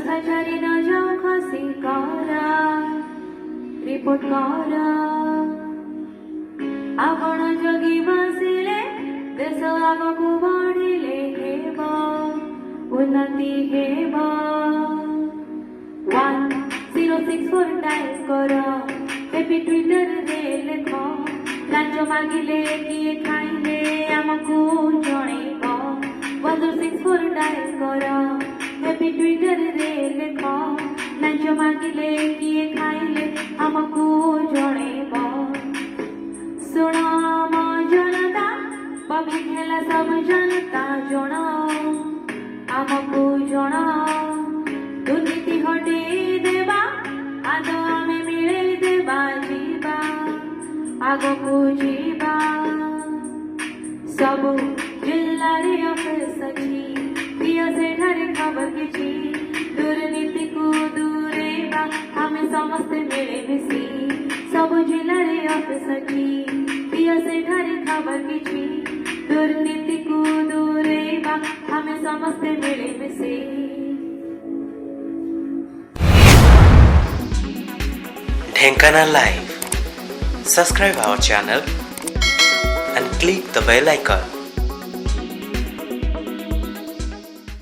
भ्रष्टाचारी न जाओ खसी करा रिपोर्ट करा आपण जगी बसिले देश आगकू बढ़िले हेब उन्नति हेब 1064 टाइप कर हेपी ट्विटर रे लेख लांच मागिले किए खाइले आमको जणेब 1064 टाइप कर हेपी ट्विटर रे लेख लांच मागिले किए खाइले आमको जणेब सुन म जनता पब्लिक हेला सब जनता जन आमको जन दुर्नीति हटे देवा आद आमे मिले देवा जीवा आगको जीवा सब जिल्ला रे अफिस अछि दिया से ठारे खबर किछि दुर्नीति को दूरेबा आमे समस्त मिले मिसी सब जिल्ला रे अफिस अछि दिया से ठारे खबर किछि दुर्नीति को दूरेबा आमे समस्त मिले मिसी Dhenkanal Live. Subscribe our channel and click the bell icon.